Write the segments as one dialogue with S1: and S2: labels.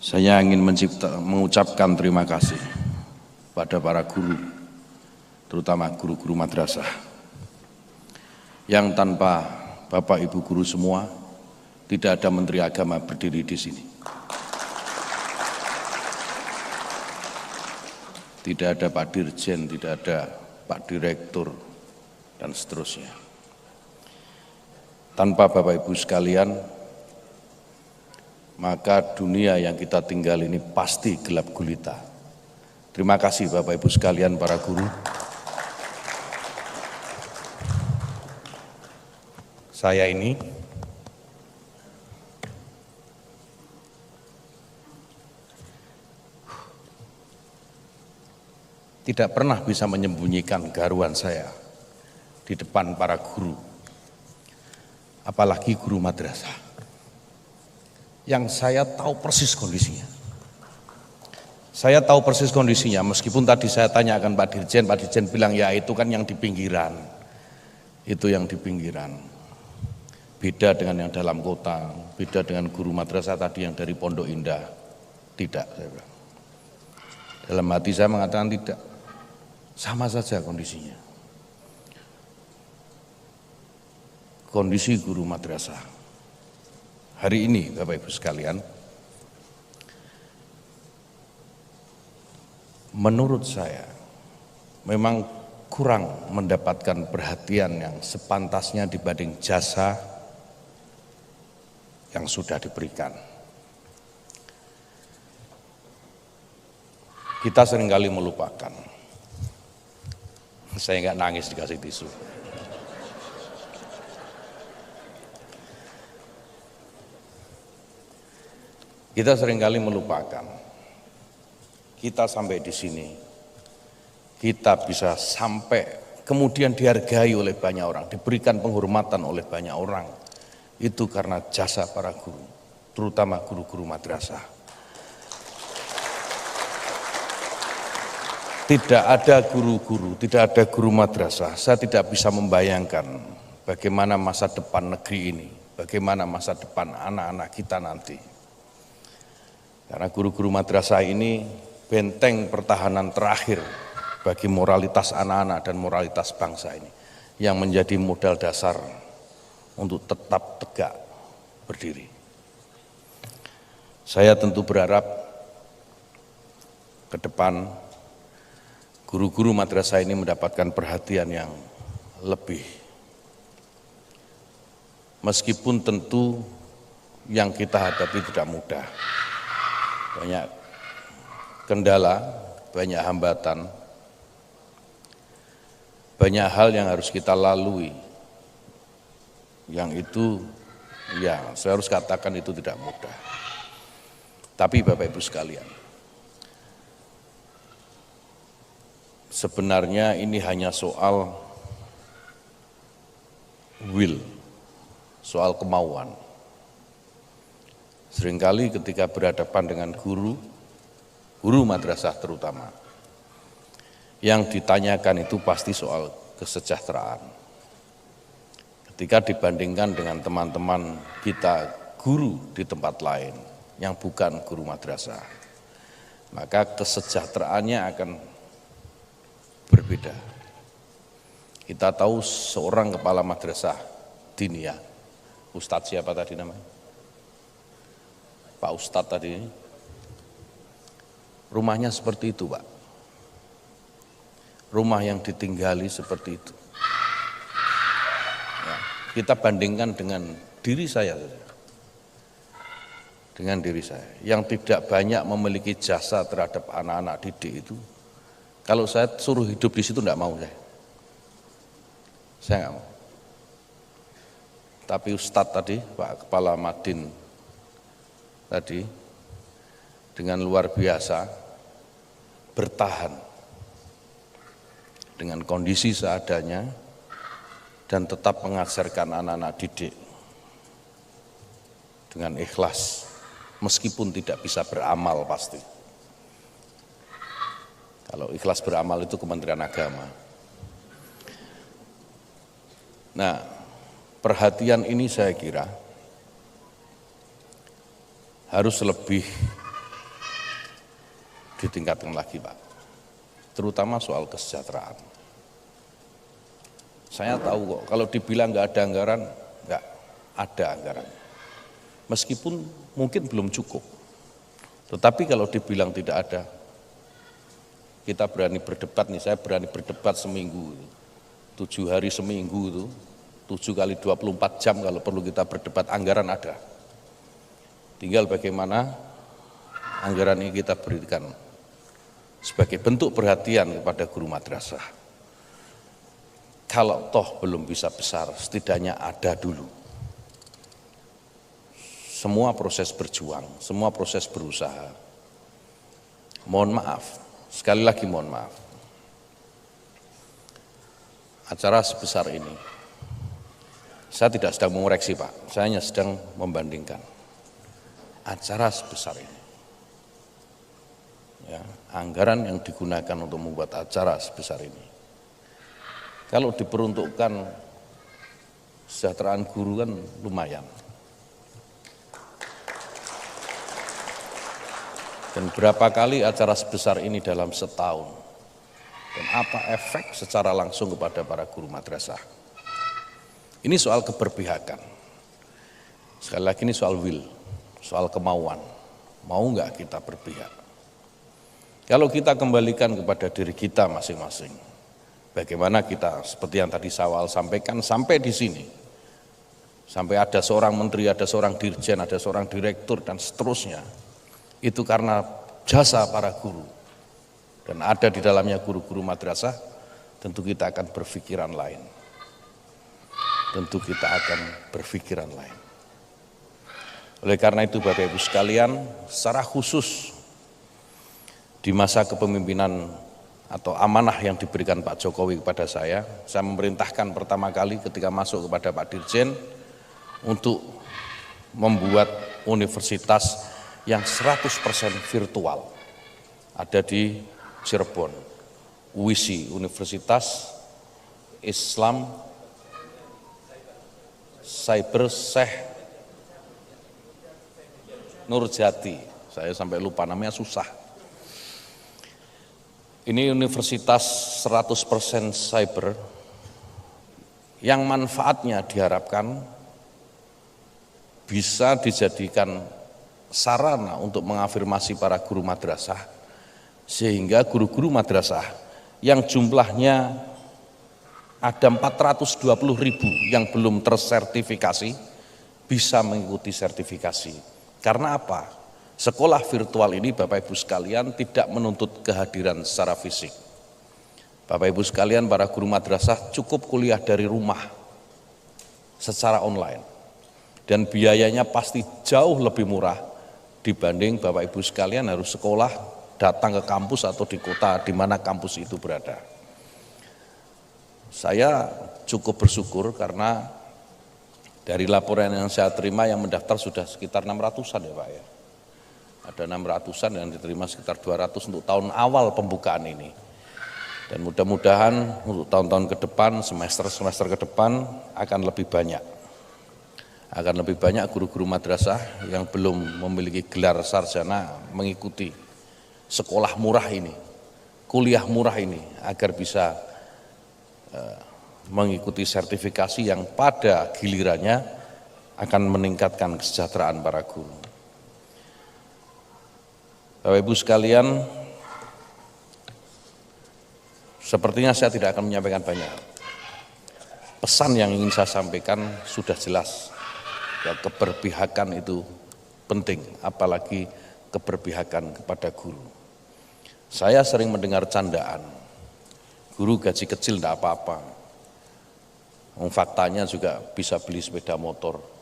S1: Saya ingin mengucapkan terima kasih pada para guru, terutama guru-guru madrasah, yang tanpa Bapak Ibu guru semua, tidak ada Menteri Agama berdiri di sini. Tidak ada Pak Dirjen, tidak ada Pak Direktur, dan seterusnya. Tanpa Bapak Ibu sekalian, maka dunia yang kita tinggal ini pasti gelap gulita. Terima kasih Bapak Ibu sekalian, para guru. Saya ini tidak pernah bisa menyembunyikan garuan saya di depan para guru, apalagi guru madrasah, yang saya tahu persis kondisinya. Saya tahu persis kondisinya, meskipun tadi saya tanyakan Pak Dirjen bilang ya itu kan yang di pinggiran, itu yang di pinggiran. Beda dengan yang dalam kota, beda dengan guru madrasah tadi yang dari Pondok Indah. Tidak, saya bilang. Dalam hati saya mengatakan tidak, sama saja kondisinya. Kondisi guru madrasah hari ini, Bapak Ibu sekalian, menurut saya memang kurang mendapatkan perhatian yang sepantasnya dibanding jasa yang sudah diberikan. Kita seringkali melupakan. Saya enggak nangis dikasih tisu. Kita seringkali melupakan. Kita sampai di sini, kita bisa sampai kemudian dihargai oleh banyak orang, diberikan penghormatan oleh banyak orang. Itu karena jasa para guru, terutama guru-guru madrasah. Tidak ada guru-guru, tidak ada guru madrasah, saya tidak bisa membayangkan bagaimana masa depan negeri ini, bagaimana masa depan anak-anak kita nanti. Karena guru-guru madrasah ini benteng pertahanan terakhir bagi moralitas anak-anak dan moralitas bangsa ini, yang menjadi modal dasar untuk tetap tegak berdiri. Saya tentu berharap ke depan guru-guru madrasah ini mendapatkan perhatian yang lebih. Meskipun tentu yang kita hadapi tidak mudah. Banyak kendala, banyak hambatan, banyak hal yang harus kita lalui. Yang itu, ya saya harus katakan itu tidak mudah. Tapi Bapak Ibu sekalian, sebenarnya ini hanya soal will, soal kemauan. Seringkali ketika berhadapan dengan guru madrasah terutama, yang ditanyakan itu pasti soal kesejahteraan. Ketika dibandingkan dengan teman-teman kita guru di tempat lain yang bukan guru madrasah, maka kesejahteraannya akan berbeda. Kita tahu seorang kepala madrasah diniyah, Ustadz siapa tadi namanya? Pak Ustadz tadi, rumahnya seperti itu Pak. Rumah yang ditinggali seperti itu. Ya, kita bandingkan dengan diri saya. Dengan diri saya, yang tidak banyak memiliki jasa terhadap anak-anak didik itu. Kalau saya suruh hidup di situ enggak mau saya. Saya enggak mau. Tapi Ustadz tadi, Pak Kepala Madin tadi, dengan luar biasa bertahan dengan kondisi seadanya dan tetap mengajarkan anak-anak didik dengan ikhlas, meskipun tidak bisa beramal pasti. Kalau ikhlas beramal itu Kementerian Agama. Nah, perhatian ini saya kira harus lebih ditingkatkan lagi Pak, terutama soal kesejahteraan. Saya tahu kok, kalau dibilang nggak ada anggaran, nggak ada anggaran. Meskipun mungkin belum cukup, tetapi kalau dibilang tidak ada, kita berani berdebat nih, saya berani berdebat seminggu, 7 hari seminggu itu, 7 kali 24 jam kalau perlu kita berdebat, anggaran ada. Tinggal bagaimana anggaran ini kita berikan sebagai bentuk perhatian kepada guru madrasah. Kalau toh belum bisa besar, setidaknya ada dulu. Semua proses berjuang, semua proses berusaha. Mohon maaf, sekali lagi mohon maaf. Acara sebesar ini, saya tidak sedang mengoreksi Pak, saya hanya sedang membandingkan. Acara sebesar ini, ya, anggaran yang digunakan untuk membuat acara sebesar ini, kalau diperuntukkan kesejahteraan guru kan lumayan. Dan berapa kali acara sebesar ini dalam setahun? Dan apa efek secara langsung kepada para guru madrasah? Ini soal keberpihakan. Sekali lagi ini soal will, soal kemauan. Mau nggak kita berpihak? Kalau kita kembalikan kepada diri kita masing-masing, bagaimana kita seperti yang tadi saya awal sampaikan sampai di sini, sampai ada seorang menteri, ada seorang dirjen, ada seorang direktur dan seterusnya, itu karena jasa para guru dan ada di dalamnya guru-guru madrasah, tentu kita akan berpikiran lain. Tentu kita akan berpikiran lain. Oleh karena itu Bapak Ibu sekalian, secara khusus di masa kepemimpinan atau amanah yang diberikan Pak Jokowi kepada saya memerintahkan pertama kali ketika masuk kepada Pak Dirjen untuk membuat universitas yang 100% virtual ada di Cirebon, UISI, Universitas Islam Cyber Syekh Nurjati, saya sampai lupa namanya susah. Ini universitas 100% cyber yang manfaatnya diharapkan bisa dijadikan sarana untuk mengafirmasi para guru madrasah, sehingga guru-guru madrasah yang jumlahnya ada 420.000 yang belum tersertifikasi bisa mengikuti sertifikasi. Karena apa? Sekolah virtual ini Bapak Ibu sekalian tidak menuntut kehadiran secara fisik. Bapak Ibu sekalian, para guru madrasah cukup kuliah dari rumah secara online dan biayanya pasti jauh lebih murah dibanding Bapak Ibu sekalian harus sekolah, datang ke kampus atau di kota di mana kampus itu berada. Saya cukup bersyukur karena dari laporan yang saya terima yang mendaftar sudah sekitar 600-an ya Pak ya. Ada 600-an yang diterima sekitar 200 untuk tahun awal pembukaan ini. Dan mudah-mudahan untuk tahun-tahun ke depan, semester-semester ke depan akan lebih banyak. Akan lebih banyak guru-guru madrasah yang belum memiliki gelar sarjana mengikuti sekolah murah ini, kuliah murah ini, agar bisa mengikuti sertifikasi yang pada gilirannya akan meningkatkan kesejahteraan para guru. Bapak Ibu sekalian, sepertinya saya tidak akan menyampaikan banyak. Pesan yang ingin saya sampaikan sudah jelas. Ya, keberpihakan itu penting, apalagi keberpihakan kepada guru. Saya sering mendengar candaan, guru gaji kecil tidak apa-apa. Faktanya juga bisa beli sepeda motor.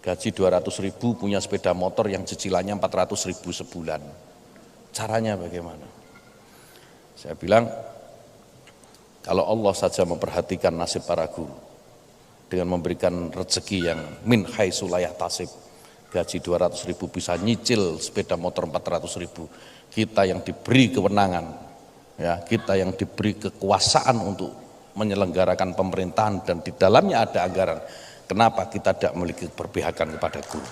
S1: Gaji 200.000 punya sepeda motor yang cicilannya 400.000 sebulan. Caranya bagaimana? Saya bilang, kalau Allah saja memperhatikan nasib para guru, dengan memberikan rezeki yang min haitsu la yahtasib, gaji 200.000 bisa nyicil sepeda motor 400.000, kita yang diberi kewenangan, ya, kita yang diberi kekuasaan untuk menyelenggarakan pemerintahan dan di dalamnya ada anggaran, kenapa kita tidak memiliki keberpihakan kepada guru?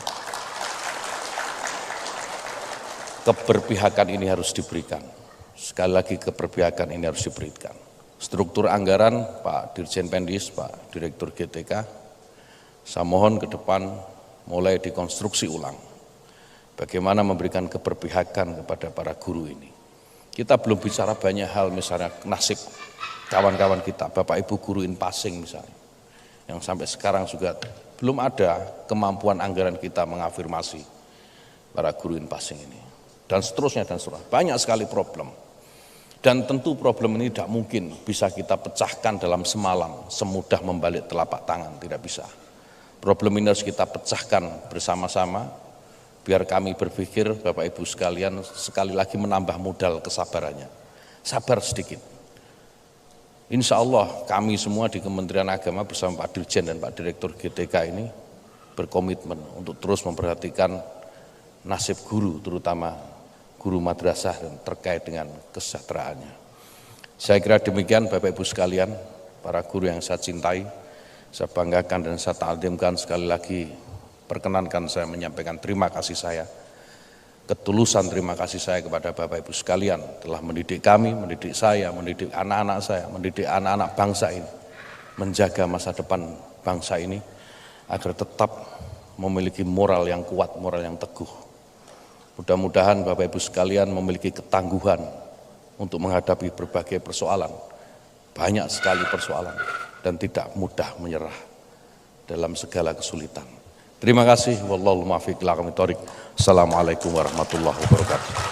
S1: keberpihakan ini harus diberikan. Sekali lagi keberpihakan ini harus diberikan. Struktur anggaran Pak Dirjen Pendis, Pak Direktur GTK, saya mohon ke depan mulai dikonstruksi ulang. Bagaimana memberikan keberpihakan kepada para guru ini. Kita belum bicara banyak hal, misalnya nasib kawan-kawan kita, Bapak Ibu guru Inpasing misalnya, yang sampai sekarang juga belum ada kemampuan anggaran kita mengafirmasi para guru Inpasing ini. Dan seterusnya dan seterusnya. Banyak sekali problem. Dan tentu problem ini tidak mungkin bisa kita pecahkan dalam semalam, semudah membalik telapak tangan, tidak bisa. Problem ini harus kita pecahkan bersama-sama, biar kami berpikir, Bapak Ibu sekalian, sekali lagi menambah modal kesabarannya. Sabar sedikit. Insya Allah kami semua di Kementerian Agama bersama Pak Dirjen dan Pak Direktur GTK ini berkomitmen untuk terus memperhatikan nasib guru, terutama guru madrasah dan terkait dengan kesejahteraannya. Saya kira demikian Bapak Ibu sekalian, para guru yang saya cintai, saya banggakan dan saya ta'zimkan. Sekali lagi perkenankan saya menyampaikan terima kasih saya, ketulusan terima kasih saya kepada Bapak Ibu sekalian telah mendidik kami, mendidik saya, mendidik anak-anak saya, mendidik anak-anak bangsa ini, menjaga masa depan bangsa ini agar tetap memiliki moral yang kuat, moral yang teguh. Mudah-mudahan Bapak Ibu sekalian memiliki ketangguhan untuk menghadapi berbagai persoalan, banyak sekali persoalan, dan tidak mudah menyerah dalam segala kesulitan. Terima kasih. Wallahul muwaffiq ila aqwamit thoriq. Assalamualaikum warahmatullahi wabarakatuh.